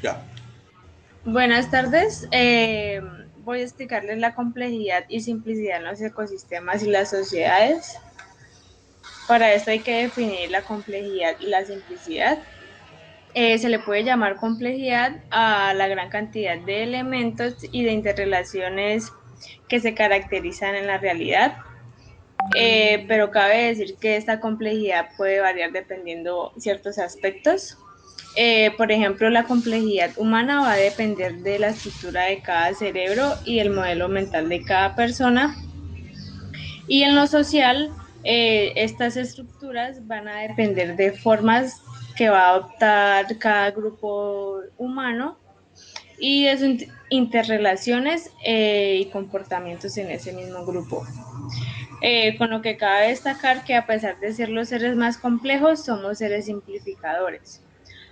Ya. Buenas tardes. Voy a explicarles la complejidad y simplicidad en los ecosistemas y las sociedades. Para esto hay que definir la complejidad y la simplicidad. Se le puede llamar complejidad a la gran cantidad de elementos y de interrelaciones que se caracterizan en la realidad. Pero cabe decir que esta complejidad puede variar dependiendo ciertos aspectos. Por ejemplo, la complejidad humana va a depender de la estructura de cada cerebro y el modelo mental de cada persona. Y en lo social, estas estructuras van a depender de formas que va a adoptar cada grupo humano y de sus interrelaciones y comportamientos en ese mismo grupo. Con lo que cabe destacar que a pesar de ser los seres más complejos, somos seres simplificadores.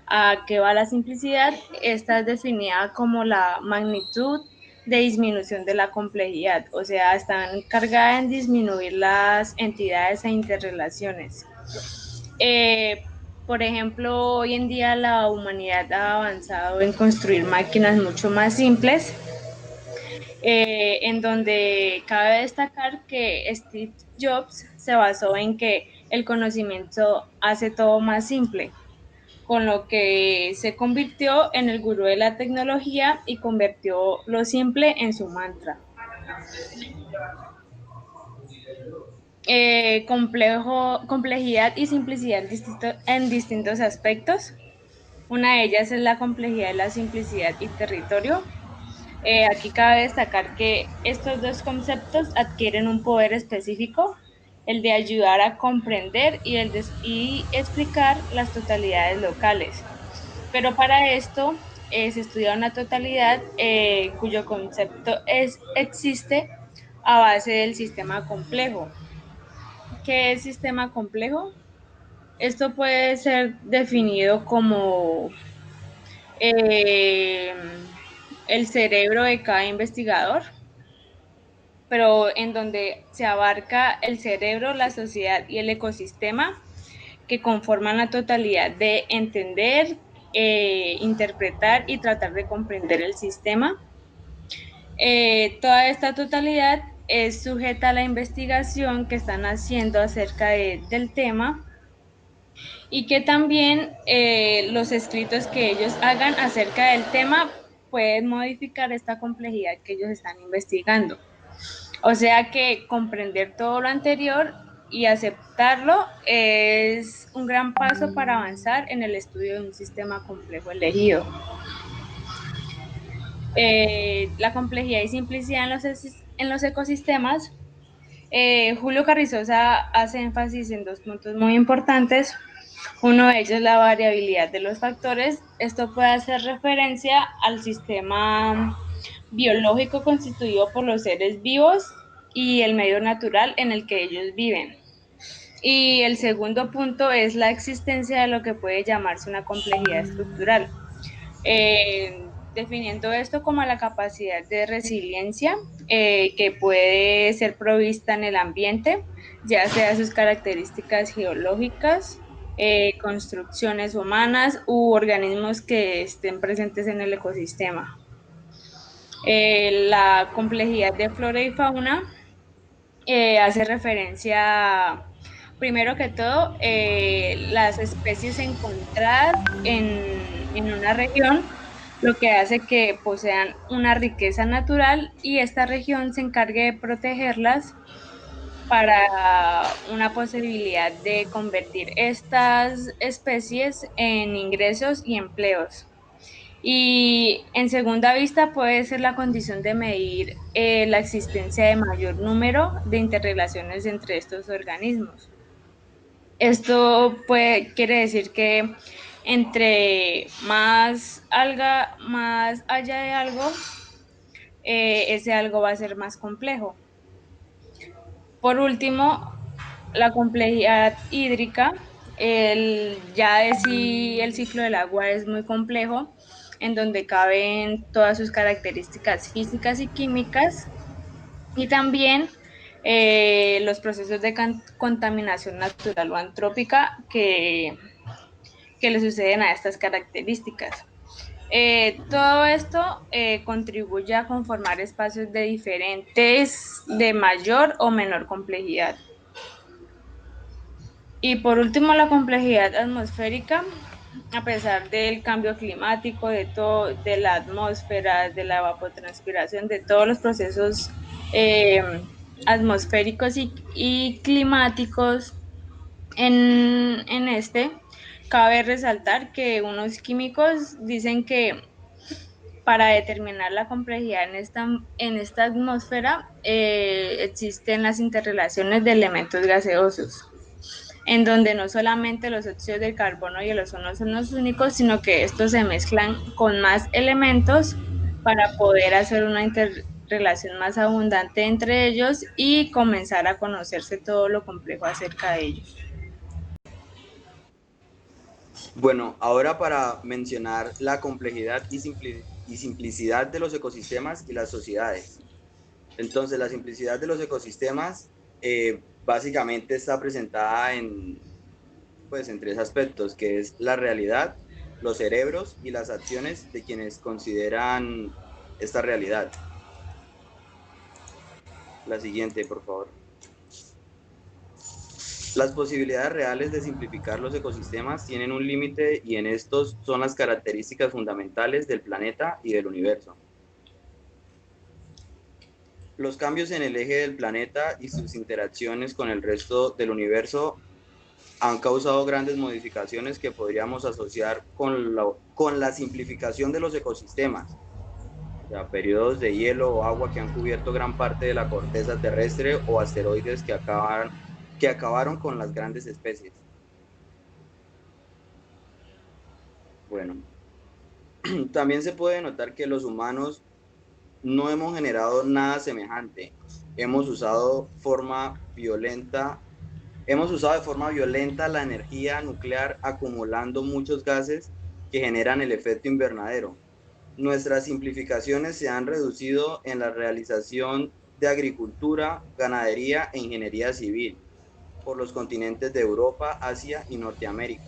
¿A qué va la simplicidad? Esta es definida como la magnitud de disminución de la complejidad, o sea, está encargada en disminuir las entidades e interrelaciones. Eh, por ejemplo, hoy en día la humanidad ha avanzado en construir máquinas mucho más simples, en donde cabe destacar que Steve Jobs se basó en que el conocimiento hace todo más simple, con lo que se convirtió en el gurú de la tecnología y convirtió lo simple en su mantra. Complejidad y simplicidad en distintos aspectos. Una de ellas es la complejidad de la simplicidad y territorio. Aquí cabe destacar que estos dos conceptos adquieren un poder específico, el de ayudar a comprender y explicar las totalidades locales. Pero para esto se estudia una totalidad cuyo concepto existe a base del sistema complejo. ¿Qué es sistema complejo? Esto puede ser definido como eh, el cerebro de cada investigador, pero en donde se abarca el cerebro, la sociedad y el ecosistema que conforman la totalidad de entender, interpretar y tratar de comprender el sistema. Toda esta totalidad es sujeta a la investigación que están haciendo acerca del tema y que también los escritos que ellos hagan acerca del tema pueden modificar esta complejidad que ellos están investigando. O sea que comprender todo lo anterior y aceptarlo es un gran paso para avanzar en el estudio de un sistema complejo elegido. La complejidad y simplicidad en los ecosistemas. Julio Carrizosa hace énfasis en dos puntos muy importantes. Uno de ellos es la variabilidad de los factores. Esto puede hacer referencia al sistema biológico constituido por los seres vivos y el medio natural en el que ellos viven. Y el segundo punto es la existencia de lo que puede llamarse una complejidad estructural, definiendo esto como la capacidad de resiliencia que puede ser provista en el ambiente, ya sea sus características geológicas, construcciones humanas u organismos que estén presentes en el ecosistema. La complejidad de flora y fauna hace referencia, primero que todo, las especies encontradas en una región, lo que hace que posean una riqueza natural y esta región se encargue de protegerlas para una posibilidad de convertir estas especies en ingresos y empleos. Y en segunda vista puede ser la condición de medir la existencia de mayor número de interrelaciones entre estos organismos. Esto quiere decir que entre más haya de algo, ese algo va a ser más complejo. Por último, la complejidad hídrica, ya de sí el ciclo del agua es muy complejo, en donde caben todas sus características físicas y químicas, y también los procesos de contaminación natural o antrópica que le suceden a estas características. Todo esto contribuye a conformar espacios de mayor o menor complejidad. Y por último, la complejidad atmosférica, a pesar del cambio climático, de la atmósfera, de la evapotranspiración, de todos los procesos eh, atmosféricos y climáticos, en este, cabe resaltar que unos químicos dicen que para determinar la complejidad en esta atmósfera existen las interrelaciones de elementos gaseosos, en donde no solamente los óxidos del carbono y el ozono son los únicos, sino que estos se mezclan con más elementos para poder hacer una interrelación más abundante entre ellos y comenzar a conocerse todo lo complejo acerca de ellos. Bueno, ahora para mencionar la complejidad y simplicidad de los ecosistemas y las sociedades. Entonces, la simplicidad de los ecosistemas básicamente está presentada pues, en tres aspectos, que es la realidad, los cerebros y las acciones de quienes consideran esta realidad. La siguiente, por favor. Las posibilidades reales de simplificar los ecosistemas tienen un límite y en estos son las características fundamentales del planeta y del universo. Los cambios en el eje del planeta y sus interacciones con el resto del universo han causado grandes modificaciones que podríamos asociar con la simplificación de los ecosistemas. O sea, periodos de hielo o agua que han cubierto gran parte de la corteza terrestre o asteroides que acabaron con las grandes especies. Bueno, también se puede notar que los humanos no hemos generado nada semejante. Hemos usado hemos usado de forma violenta la energía nuclear acumulando muchos gases que generan el efecto invernadero. Nuestras simplificaciones se han reducido en la realización de agricultura, ganadería e ingeniería civil por los continentes de Europa, Asia y Norteamérica.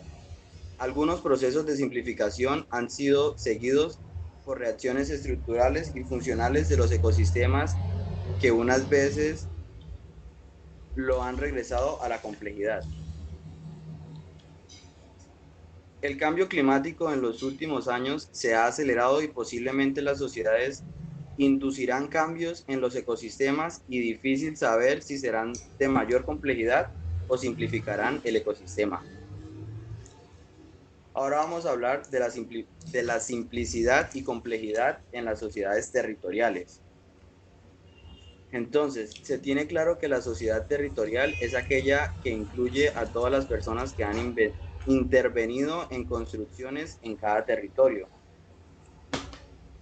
Algunos procesos de simplificación han sido seguidos por reacciones estructurales y funcionales de los ecosistemas que unas veces lo han regresado a la complejidad. El cambio climático en los últimos años se ha acelerado y posiblemente las sociedades inducirán cambios en los ecosistemas y difícil saber si serán de mayor complejidad o simplificarán el ecosistema. Ahora vamos a hablar de la simplicidad y complejidad en las sociedades territoriales. Entonces, se tiene claro que la sociedad territorial es aquella que incluye a todas las personas que han intervenido en construcciones en cada territorio.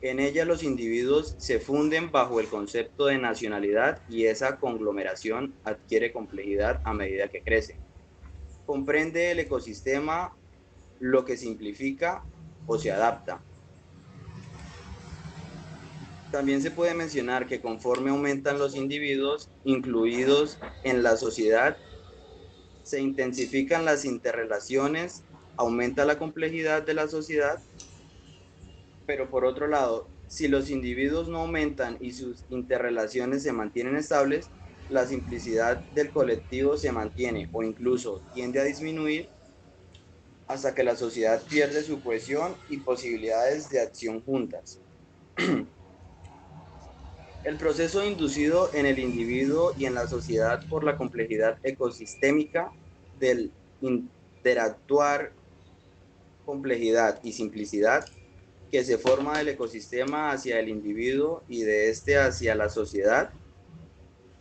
En ella los individuos se funden bajo el concepto de nacionalidad y esa conglomeración adquiere complejidad a medida que crece. Comprende el ecosistema, lo que simplifica o se adapta. También se puede mencionar que conforme aumentan los individuos incluidos en la sociedad, se intensifican las interrelaciones, aumenta la complejidad de la sociedad, pero por otro lado, si los individuos no aumentan y sus interrelaciones se mantienen estables, la simplicidad del colectivo se mantiene o incluso tiende a disminuir hasta que la sociedad pierde su cohesión y posibilidades de acción juntas. El proceso inducido en el individuo y en la sociedad por la complejidad ecosistémica del interactuar, complejidad y simplicidad que se forma del ecosistema hacia el individuo y de este hacia la sociedad,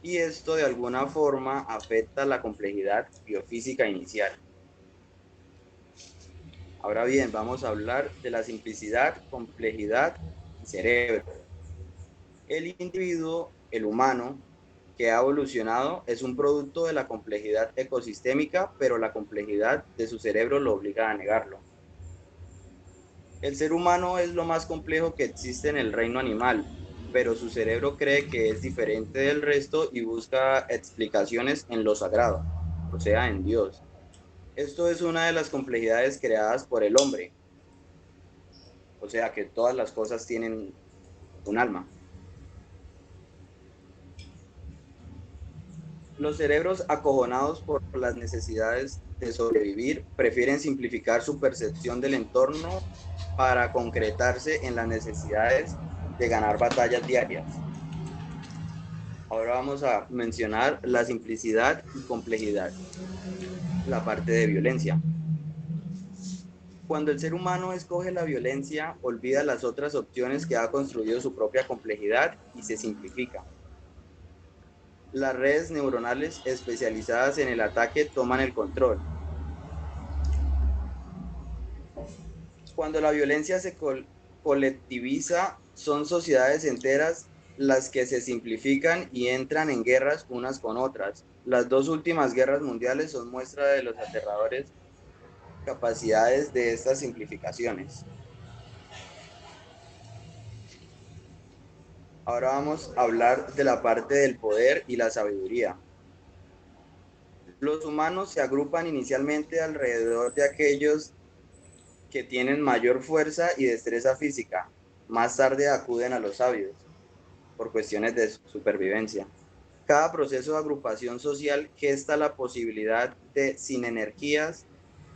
y esto de alguna forma afecta la complejidad biofísica inicial. Ahora bien, vamos a hablar de la simplicidad, complejidad y cerebro. El individuo, el humano, que ha evolucionado, es un producto de la complejidad ecosistémica, pero la complejidad de su cerebro lo obliga a negarlo. El ser humano es lo más complejo que existe en el reino animal, pero su cerebro cree que es diferente del resto y busca explicaciones en lo sagrado, o sea, en Dios. Esto es una de las complejidades creadas por el hombre. o sea que todas las cosas tienen un alma. Los cerebros acojonados por las necesidades de sobrevivir prefieren simplificar su percepción del entorno para concretarse en las necesidades de ganar batallas diarias. Ahora vamos a mencionar la simplicidad y complejidad, la parte de violencia. Cuando el ser humano escoge la violencia, olvida las otras opciones que ha construido su propia complejidad y se simplifica. Las redes neuronales especializadas en el ataque toman el control. Cuando la violencia se colectiviza, son sociedades enteras las que se simplifican y entran en guerras unas con otras. Las dos últimas guerras mundiales son muestra de las aterradores capacidades de estas simplificaciones. Ahora vamos a hablar de la parte del poder y la sabiduría. Los humanos se agrupan inicialmente alrededor de aquellos que tienen mayor fuerza y destreza física. Más tarde acuden a los sabios por cuestiones de supervivencia. Cada proceso de agrupación social gesta la posibilidad de sinergias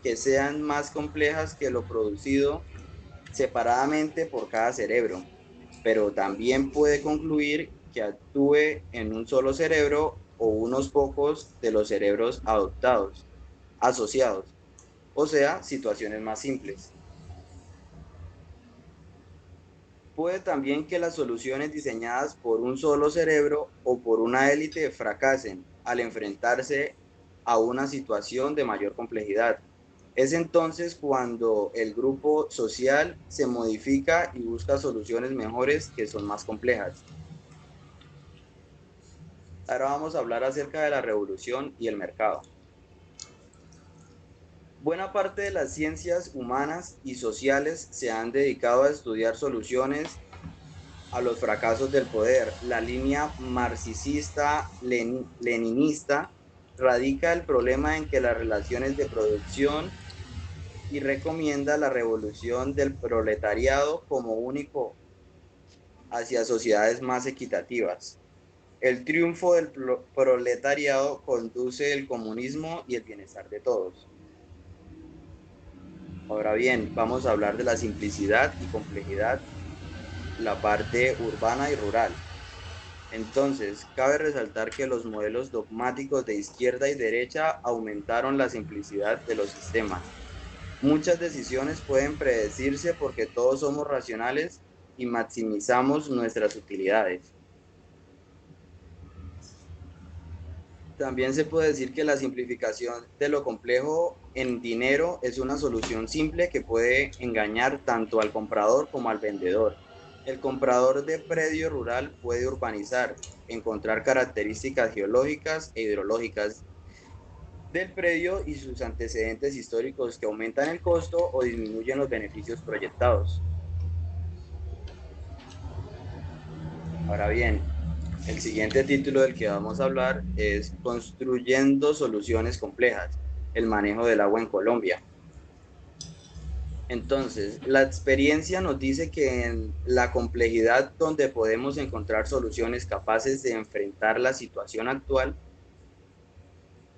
que sean más complejas que lo producido separadamente por cada cerebro, pero también puede concluir que actúe en un solo cerebro o unos pocos de los cerebros asociados, o sea, situaciones más simples. Puede también que las soluciones diseñadas por un solo cerebro o por una élite fracasen al enfrentarse a una situación de mayor complejidad. Es entonces cuando el grupo social se modifica y busca soluciones mejores que son más complejas. Ahora vamos a hablar acerca de la revolución y el mercado. Buena parte de las ciencias humanas y sociales se han dedicado a estudiar soluciones a los fracasos del poder. La línea marxista-leninista radica el problema en que las relaciones de producción y recomienda la revolución del proletariado como único hacia sociedades más equitativas. El triunfo del proletariado conduce el comunismo y el bienestar de todos. Ahora bien, vamos a hablar de la simplicidad y complejidad, la parte urbana y rural. Entonces, cabe resaltar que los modelos dogmáticos de izquierda y derecha aumentaron la simplicidad de los sistemas. Muchas decisiones pueden predecirse porque todos somos racionales y maximizamos nuestras utilidades. También se puede decir que la simplificación de lo complejo en dinero es una solución simple que puede engañar tanto al comprador como al vendedor. El comprador de predio rural puede urbanizar, encontrar características geológicas e hidrológicas del predio y sus antecedentes históricos que aumentan el costo o disminuyen los beneficios proyectados. Ahora bien, el siguiente título del que vamos a hablar es Construyendo soluciones complejas, el manejo del agua en Colombia. Entonces, la experiencia nos dice que en la complejidad donde podemos encontrar soluciones capaces de enfrentar la situación actual,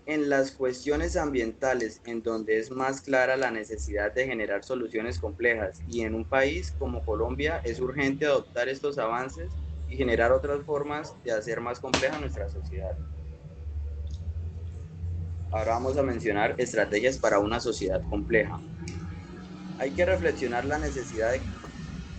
en las cuestiones ambientales en donde es más clara la necesidad de generar soluciones complejas y en un país como Colombia es urgente adoptar estos avances y generar otras formas de hacer más compleja nuestra sociedad. Ahora vamos a mencionar estrategias para una sociedad compleja. Hay que reflexionar la necesidad de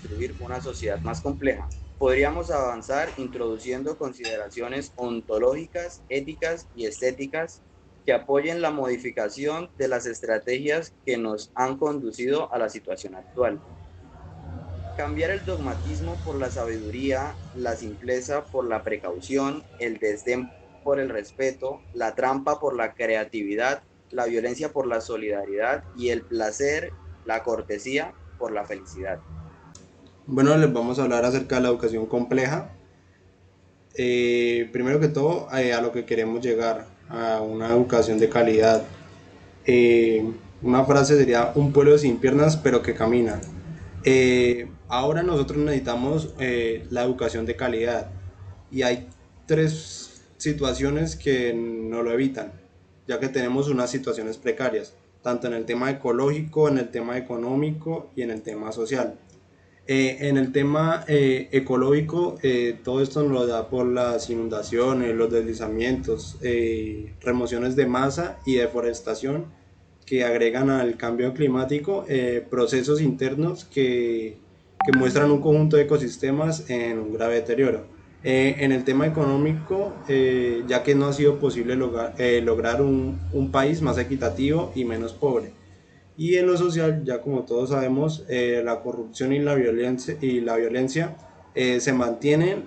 construir una sociedad más compleja. Podríamos avanzar introduciendo consideraciones ontológicas, éticas y estéticas que apoyen la modificación de las estrategias que nos han conducido a la situación actual. Cambiar el dogmatismo por la sabiduría, la simpleza por la precaución, el desdén por el respeto, la trampa por la creatividad, la violencia por la solidaridad y el placer, la cortesía por la felicidad. Bueno, les vamos a hablar acerca de la educación compleja. Primero que todo, a lo que queremos llegar, a una educación de calidad. Una frase sería un pueblo sin piernas pero que camina. Ahora nosotros necesitamos la educación de calidad y hay tres situaciones que no lo evitan, ya que tenemos unas situaciones precarias, tanto en el tema ecológico, en el tema económico y en el tema social. En el tema ecológico, todo esto nos lo da por las inundaciones, los deslizamientos, remociones de masa y deforestación que agregan al cambio climático procesos internos que muestran un conjunto de ecosistemas en un grave deterioro. En el tema económico, ya que no ha sido posible lograr un país más equitativo y menos pobre. Y en lo social, ya como todos sabemos, la corrupción y la violencia se mantienen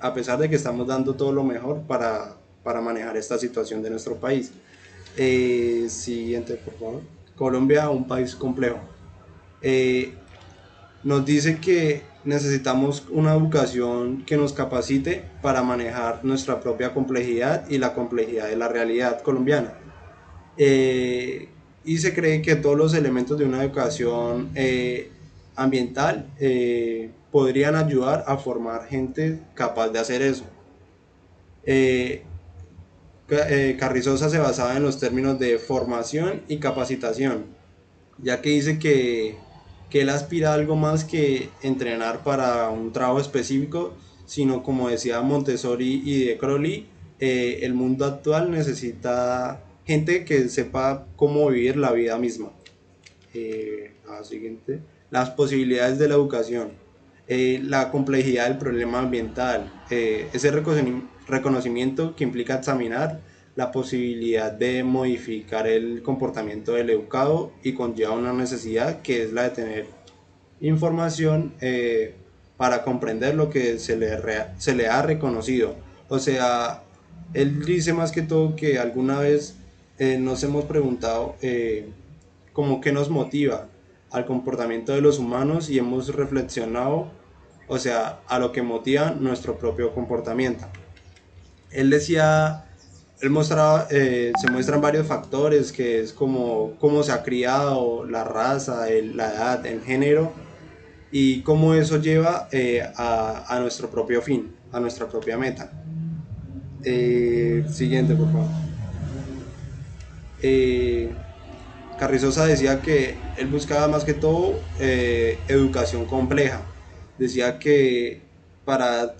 a pesar de que estamos dando todo lo mejor para manejar esta situación de nuestro país. Siguiente, por favor. Colombia, un país complejo. Eh, Nos dice que necesitamos una educación que nos capacite para manejar nuestra propia complejidad y la complejidad de la realidad colombiana. Eh, y se cree que todos los elementos de una educación ambiental podrían ayudar a formar gente capaz de hacer eso. Eh, Carrizosa se basaba en los términos de formación y capacitación, ya que dice que él aspira a algo más que entrenar para un trabajo específico, sino como decía Montessori y de Crowley, el mundo actual necesita gente que sepa cómo vivir la vida misma. Siguiente. Las posibilidades de la educación, la complejidad del problema ambiental, ese reconocimiento que implica examinar la posibilidad de modificar el comportamiento del educado y conlleva una necesidad que es la de tener información para comprender lo que se le ha reconocido. O sea, él dice más que todo que alguna vez nos hemos preguntado como qué nos motiva al comportamiento de los humanos y hemos reflexionado, o sea, a lo que motiva nuestro propio comportamiento. Él decía, él mostraba, se muestran varios factores, que es como cómo se ha criado, la raza, la edad, el género, y cómo eso lleva a nuestro propio fin, a nuestra propia meta. Siguiente, por favor. Eh, Carrizosa decía que él buscaba más que todo educación compleja. Decía que para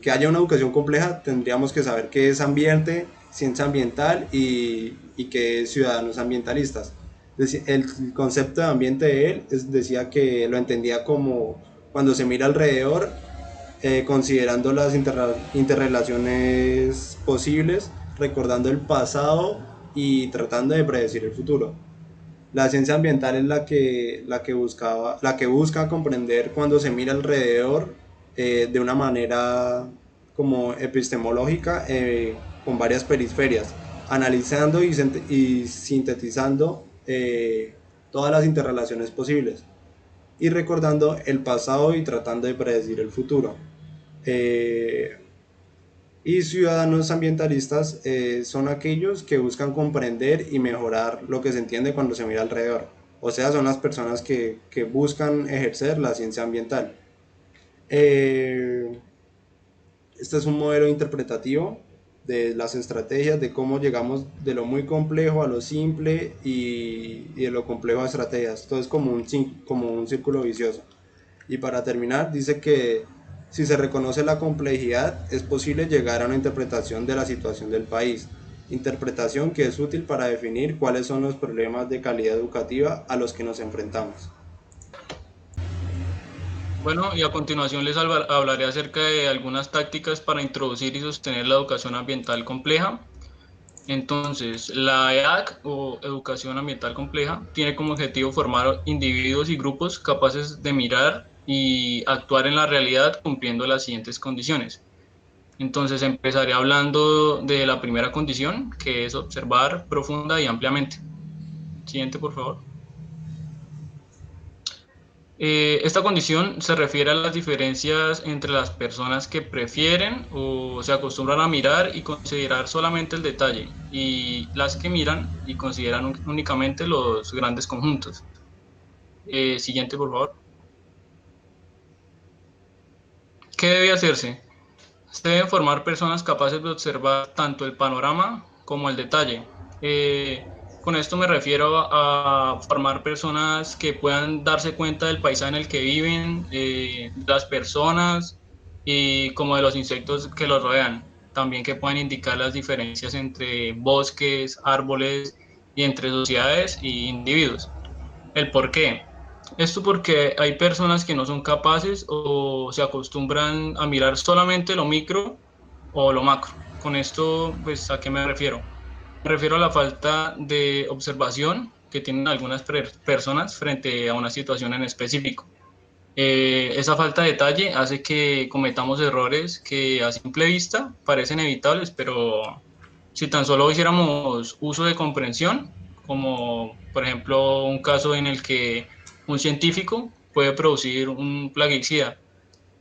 que haya una educación compleja tendríamos que saber qué es ambiente, ciencia ambiental y qué es ciudadanos ambientalistas. El concepto de ambiente de él decía que lo entendía como cuando se mira alrededor, considerando las interrelaciones posibles, recordando el pasado y tratando de predecir el futuro. La ciencia ambiental es la que busca comprender cuando se mira alrededor de una manera como epistemológica con varias periferias, analizando y sintetizando todas las interrelaciones posibles y recordando el pasado y tratando de predecir el futuro. Eh, y ciudadanos ambientalistas son aquellos que buscan comprender y mejorar lo que se entiende cuando se mira alrededor. O sea, son las personas que buscan ejercer la ciencia ambiental. Eh, este es un modelo interpretativo de las estrategias, de cómo llegamos de lo muy complejo a lo simple y de lo complejo a estrategias. Esto es como un círculo vicioso. Y para terminar, dice que si se reconoce la complejidad, es posible llegar a una interpretación de la situación del país, interpretación que es útil para definir cuáles son los problemas de calidad educativa a los que nos enfrentamos. Bueno, y a continuación les hablaré acerca de algunas tácticas para introducir y sostener la educación ambiental compleja. Entonces, la EAC o Educación Ambiental Compleja tiene como objetivo formar individuos y grupos capaces de mirar y actuar en la realidad cumpliendo las siguientes condiciones. Entonces, empezaré hablando de la primera condición, que es observar profunda y ampliamente. Siguiente, por favor. Esta condición se refiere a las diferencias entre las personas que prefieren o se acostumbran a mirar y considerar solamente el detalle y las que miran y consideran únicamente los grandes conjuntos. Siguiente, por favor. ¿Qué debe hacerse? Se deben formar personas capaces de observar tanto el panorama como el detalle. Con esto me refiero a formar personas que puedan darse cuenta del paisaje en el que viven, las personas y como de los insectos que los rodean. También que puedan indicar las diferencias entre bosques, árboles y entre sociedades y individuos. ¿El por qué? Esto porque hay personas que no son capaces o se acostumbran a mirar solamente lo micro o lo macro. Con esto, pues, ¿a qué me refiero? Me refiero a la falta de observación que tienen algunas personas frente a una situación en específico. Esa falta de detalle hace que cometamos errores que a simple vista parecen evitables, pero si tan solo hiciéramos uso de comprensión, como por ejemplo un caso en el que un científico puede producir un plaguicida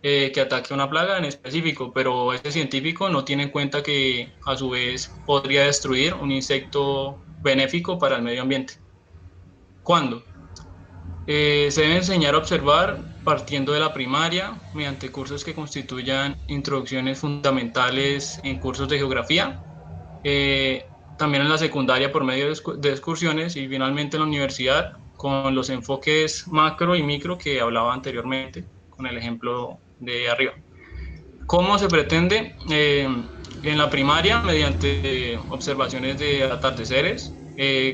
que ataque una plaga en específico, pero ese científico no tiene en cuenta que a su vez podría destruir un insecto benéfico para el medio ambiente. ¿Cuándo? Se debe enseñar a observar partiendo de la primaria mediante cursos que constituyan introducciones fundamentales en cursos de geografía, eh, también en la secundaria por medio de excursiones y finalmente en la universidad con los enfoques macro y micro que hablaba anteriormente con el ejemplo de arriba. ¿Cómo se pretende? En la primaria, mediante observaciones de atardeceres,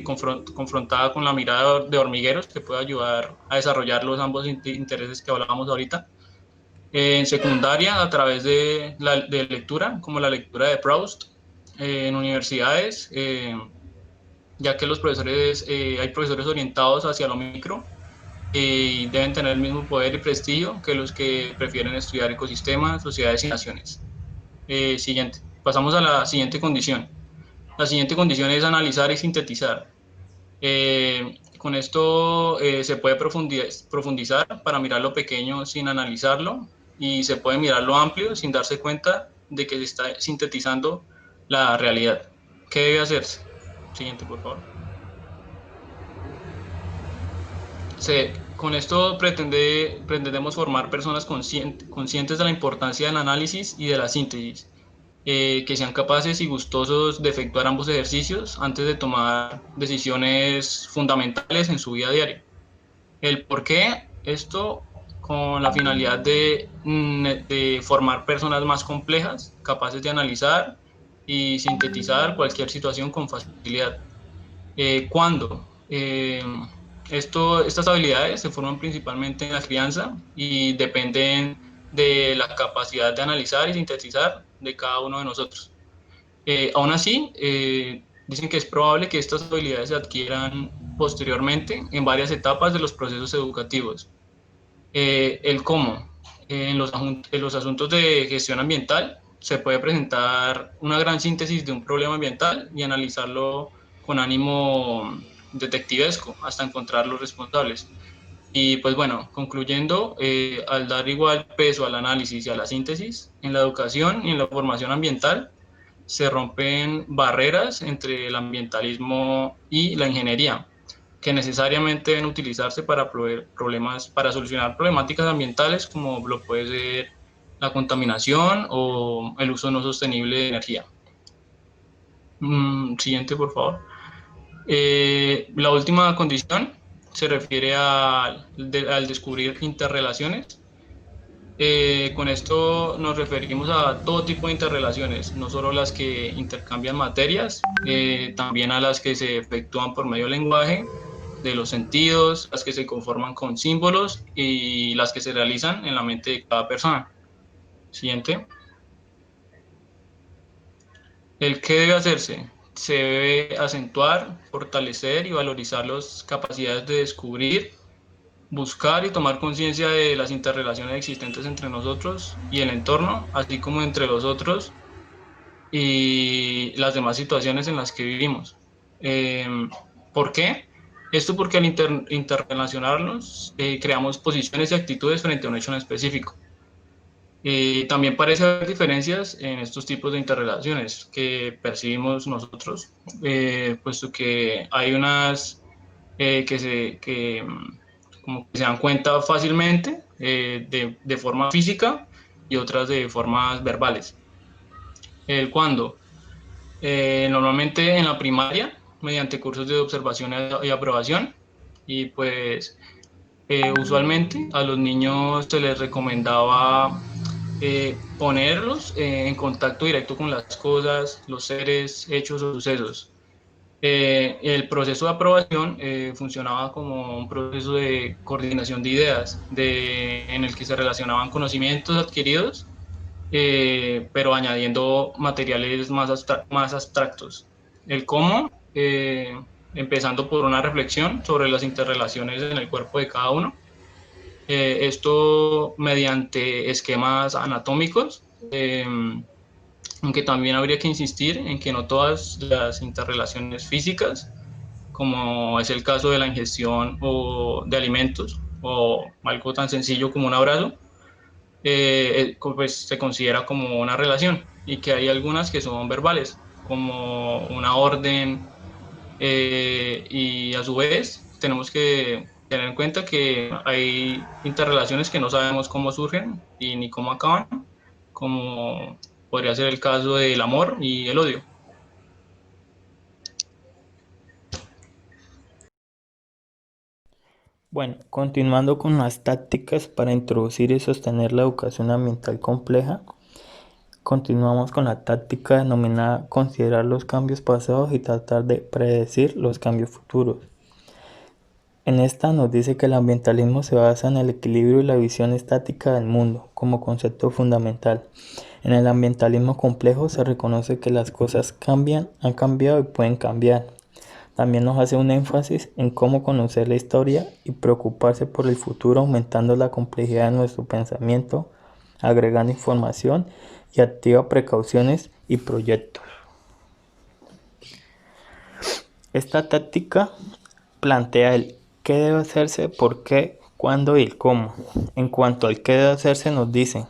confrontada con la mirada de hormigueros, que puede ayudar a desarrollar los ambos intereses que hablábamos ahorita. En secundaria, a través de lectura, como la lectura de Proust. En universidades, ya que los profesores, hay profesores orientados hacia lo micro, y deben tener el mismo poder y prestigio que los que prefieren estudiar ecosistemas, sociedades y naciones. Siguiente. Pasamos a la siguiente condición. La siguiente condición es analizar y sintetizar. Con esto se puede profundizar para mirar lo pequeño sin analizarlo y se puede mirar lo amplio sin darse cuenta de que se está sintetizando la realidad. ¿Qué debe hacerse? Siguiente, por favor. Con esto pretendemos formar personas conscientes de la importancia del análisis y de la síntesis, que sean capaces y gustosos de efectuar ambos ejercicios antes de tomar decisiones fundamentales en su vida diaria. ¿El por qué? Esto con la finalidad de formar personas más complejas, capaces de analizar y sintetizar cualquier situación con facilidad. ¿Cuándo? Estas habilidades se forman principalmente en la crianza y dependen de la capacidad de analizar y sintetizar de cada uno de nosotros. Aún así, dicen que es probable que estas habilidades se adquieran posteriormente en varias etapas de los procesos educativos. El cómo. En los asuntos de gestión ambiental se puede presentar una gran síntesis de un problema ambiental y analizarlo con ánimo detectivesco hasta encontrar los responsables. Y pues bueno, concluyendo, al dar igual peso al análisis y a la síntesis, en la educación y en la formación ambiental se rompen barreras entre el ambientalismo y la ingeniería, que necesariamente deben utilizarse para para solucionar problemáticas ambientales como lo puede ser la contaminación o el uso no sostenible de energía. Siguiente, por favor. La última condición se refiere al descubrir interrelaciones. Con esto nos referimos a todo tipo de interrelaciones, no solo las que intercambian materias, también a las que se efectúan por medio del lenguaje, de los sentidos, las que se conforman con símbolos y las que se realizan en la mente de cada persona. Siguiente. ¿El qué debe hacerse? Se debe acentuar, fortalecer y valorizar las capacidades de descubrir, buscar y tomar conciencia de las interrelaciones existentes entre nosotros y el entorno, así como entre los otros y las demás situaciones en las que vivimos. ¿Por qué? Esto porque al interrelacionarnos creamos posiciones y actitudes frente a un hecho en específico. También parece haber diferencias en estos tipos de interrelaciones que percibimos nosotros, puesto que hay unas como que se dan cuenta fácilmente de forma física y otras de formas verbales. El cuándo. Normalmente en la primaria, mediante cursos de observación y aprobación, y pues usualmente a los niños se les recomendaba ponerlos en contacto directo con las cosas, los seres, hechos o sucesos. El proceso de aprobación funcionaba como un proceso de coordinación de ideas, en el que se relacionaban conocimientos adquiridos, pero añadiendo materiales más abstractos. El cómo, empezando por una reflexión sobre las interrelaciones en el cuerpo de cada uno. Esto mediante esquemas anatómicos, aunque también habría que insistir en que no todas las interrelaciones físicas, como es el caso de la ingestión o de alimentos o algo tan sencillo como un abrazo, pues se considera como una relación, y que hay algunas que son verbales, como una orden, y a su vez tenemos que tener en cuenta que hay interrelaciones que no sabemos cómo surgen y ni cómo acaban, como podría ser el caso del amor y el odio. Bueno, continuando con las tácticas para introducir y sostener la educación ambiental compleja, continuamos con la táctica denominada considerar los cambios pasados y tratar de predecir los cambios futuros. En esta nos dice que el ambientalismo se basa en el equilibrio y la visión estática del mundo como concepto fundamental. En el ambientalismo complejo se reconoce que las cosas cambian, han cambiado y pueden cambiar. También nos hace un énfasis en cómo conocer la historia y preocuparse por el futuro, aumentando la complejidad de nuestro pensamiento, agregando información y activa precauciones y proyectos. Esta táctica plantea el qué debe hacerse, por qué, cuándo y el cómo. En cuanto al qué debe hacerse, nos dice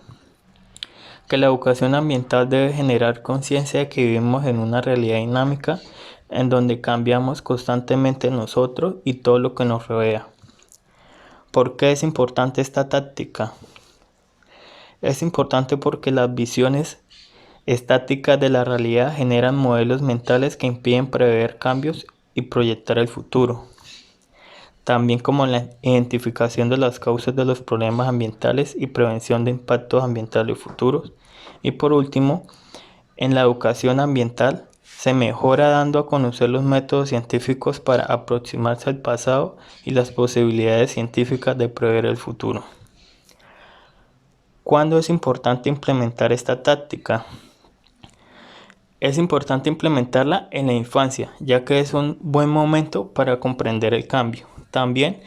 que la educación ambiental debe generar conciencia de que vivimos en una realidad dinámica en donde cambiamos constantemente nosotros y todo lo que nos rodea. ¿Por qué es importante esta táctica? Es importante porque las visiones estáticas de la realidad generan modelos mentales que impiden prever cambios y proyectar el futuro. También como la identificación de las causas de los problemas ambientales y prevención de impactos ambientales futuros. Y por último, en la educación ambiental se mejora dando a conocer los métodos científicos para aproximarse al pasado y las posibilidades científicas de prever el futuro. ¿Cuándo es importante implementar esta táctica? Es importante implementarla en la infancia, ya que es un buen momento para comprender el cambio. También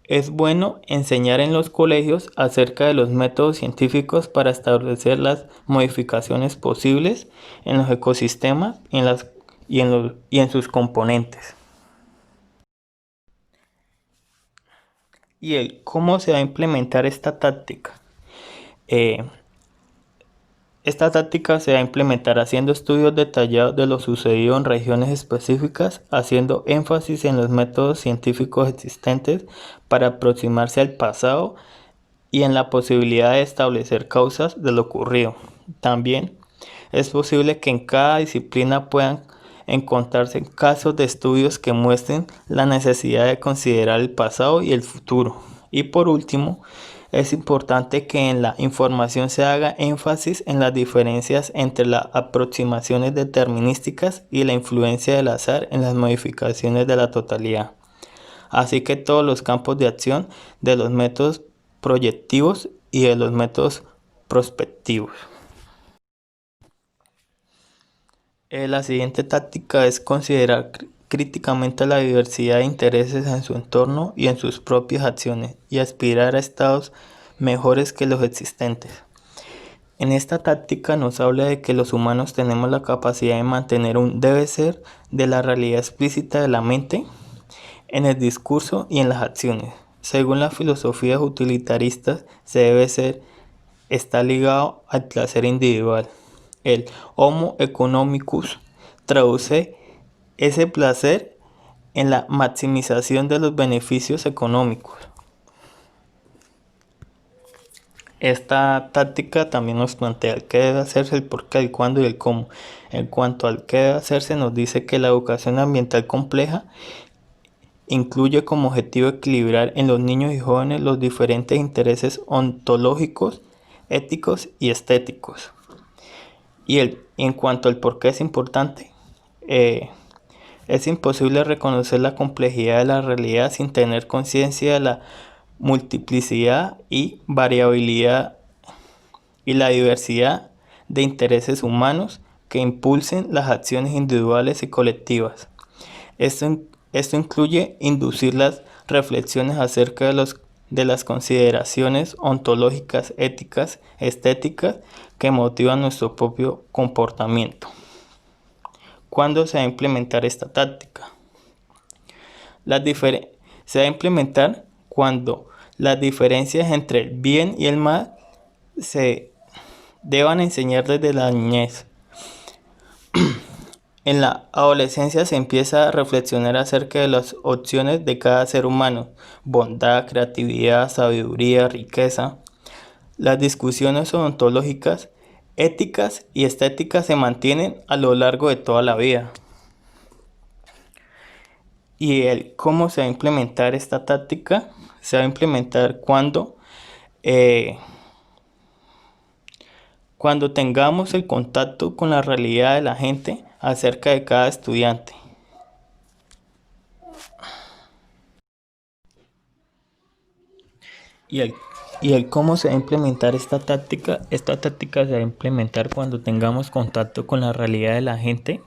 es bueno enseñar en los colegios acerca de los métodos científicos para establecer las modificaciones posibles en los ecosistemas y en sus componentes. ¿Y cómo se va a implementar esta táctica? Esta táctica se va a implementar haciendo estudios detallados de lo sucedido en regiones específicas, haciendo énfasis en los métodos científicos existentes para aproximarse al pasado y en la posibilidad de establecer causas de lo ocurrido. También es posible que en cada disciplina puedan encontrarse casos de estudios que muestren la necesidad de considerar el pasado y el futuro. Y por último, es importante que en la información se haga énfasis en las diferencias entre las aproximaciones determinísticas y la influencia del azar en las modificaciones de la totalidad. Así que todos los campos de acción de los métodos proyectivos y de los métodos prospectivos. La siguiente táctica es considerar críticamente la diversidad de intereses en su entorno y en sus propias acciones y aspirar a estados mejores que los existentes. En esta táctica nos habla de que los humanos tenemos la capacidad de mantener un debe ser de la realidad explícita de la mente en el discurso y en las acciones. Según las filosofías utilitaristas, se debe ser está ligado al placer individual. El Homo economicus traduce ese placer en la maximización de los beneficios económicos. Esta táctica también nos plantea el qué debe hacerse, el por qué, el cuándo y el cómo. En cuanto al qué debe hacerse, nos dice que la educación ambiental compleja incluye como objetivo equilibrar en los niños y jóvenes los diferentes intereses ontológicos, éticos y estéticos. En cuanto al por qué es importante, es imposible reconocer la complejidad de la realidad sin tener conciencia de la multiplicidad y variabilidad y la diversidad de intereses humanos que impulsen las acciones individuales y colectivas. Esto incluye inducir las reflexiones acerca de las consideraciones ontológicas, éticas, estéticas que motivan nuestro propio comportamiento. ¿Cuándo se va a implementar esta táctica? Se va a implementar cuando las diferencias entre el bien y el mal se deban enseñar desde la niñez. En la adolescencia se empieza a reflexionar acerca de las opciones de cada ser humano: bondad, creatividad, sabiduría, riqueza. Las discusiones ontológicas, éticas y estéticas se mantienen a lo largo de toda la vida. Y el cómo se va a implementar esta táctica se va a implementar cuando tengamos el contacto con la realidad de la gente acerca de cada estudiante. Y el cómo se va a implementar esta táctica se va a implementar cuando tengamos contacto con la realidad de la gente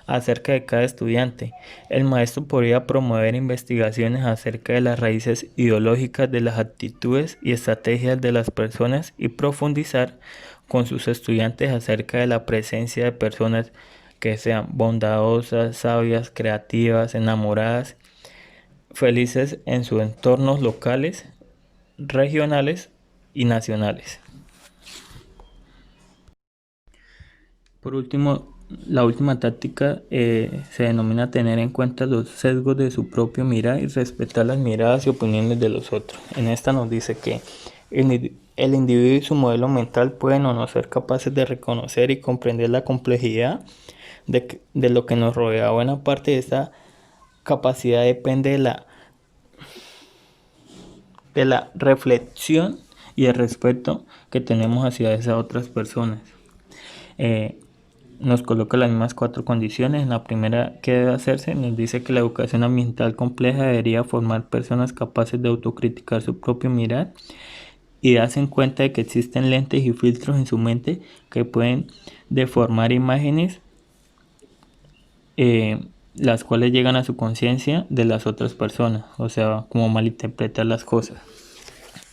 acerca de cada estudiante. El maestro podría promover investigaciones acerca de las raíces ideológicas de las actitudes y estrategias de las personas y profundizar con sus estudiantes acerca de la presencia de personas que sean bondadosas, sabias, creativas, enamoradas, felices en sus entornos locales, regionales y nacionales. Por último, la última táctica se denomina tener en cuenta los sesgos de su propio mirar y respetar las miradas y opiniones de los otros. En esta nos dice que el individuo y su modelo mental pueden o no ser capaces de reconocer y comprender la complejidad de lo que nos rodea. Buena parte de esta capacidad depende de la reflexión y el respeto que tenemos hacia esas otras personas. Nos coloca las mismas 4 condiciones. En la primera, ¿qué debe hacerse? Nos dice que la educación ambiental compleja debería formar personas capaces de autocriticar su propio mirar y darse en cuenta de que existen lentes y filtros en su mente que pueden deformar imágenes, las cuales llegan a su conciencia de las otras personas, o sea, como malinterpretar las cosas.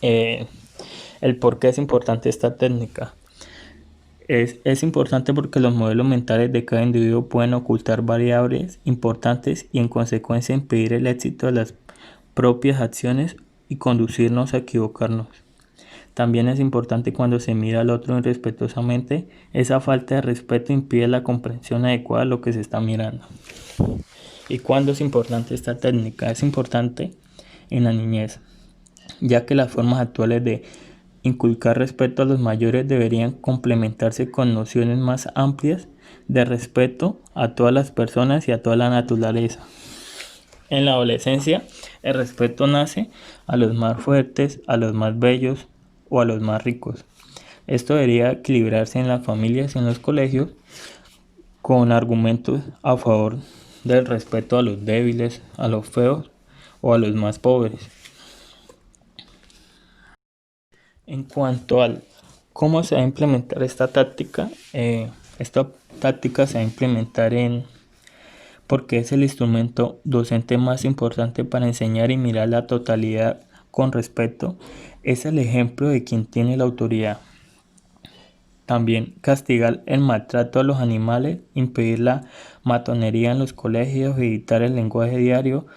El por qué es importante esta técnica. Es importante porque los modelos mentales de cada individuo pueden ocultar variables importantes y en consecuencia impedir el éxito de las propias acciones y conducirnos a equivocarnos. También es importante cuando se mira al otro irrespetuosamente, esa falta de respeto impide la comprensión adecuada de lo que se está mirando. ¿Y cuándo es importante esta técnica? Es importante en la niñez, ya que las formas actuales de inculcar respeto a los mayores deberían complementarse con nociones más amplias de respeto a todas las personas y a toda la naturaleza. En la adolescencia, el respeto nace a los más fuertes, a los más bellos o a los más ricos. Esto debería equilibrarse en las familias y en los colegios con argumentos a favor del respeto a los débiles, a los feos o a los más pobres. En cuanto al cómo se va a implementar esta táctica se va a implementar porque es el instrumento docente más importante para enseñar y mirar la totalidad con respeto. Es el ejemplo de quien tiene la autoridad. También castigar el maltrato a los animales, impedir la matonería en los colegios, evitar el lenguaje diario,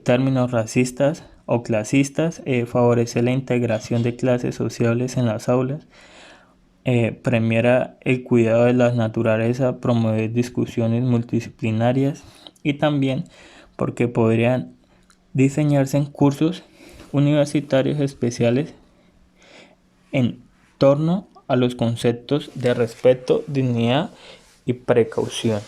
términos racistas o clasistas, favorecer la integración de clases sociales en las aulas, premiar el cuidado de la naturaleza, promover discusiones multidisciplinarias y también porque podrían diseñarse en cursos universitarios especiales en torno a los conceptos de respeto, dignidad y precaución.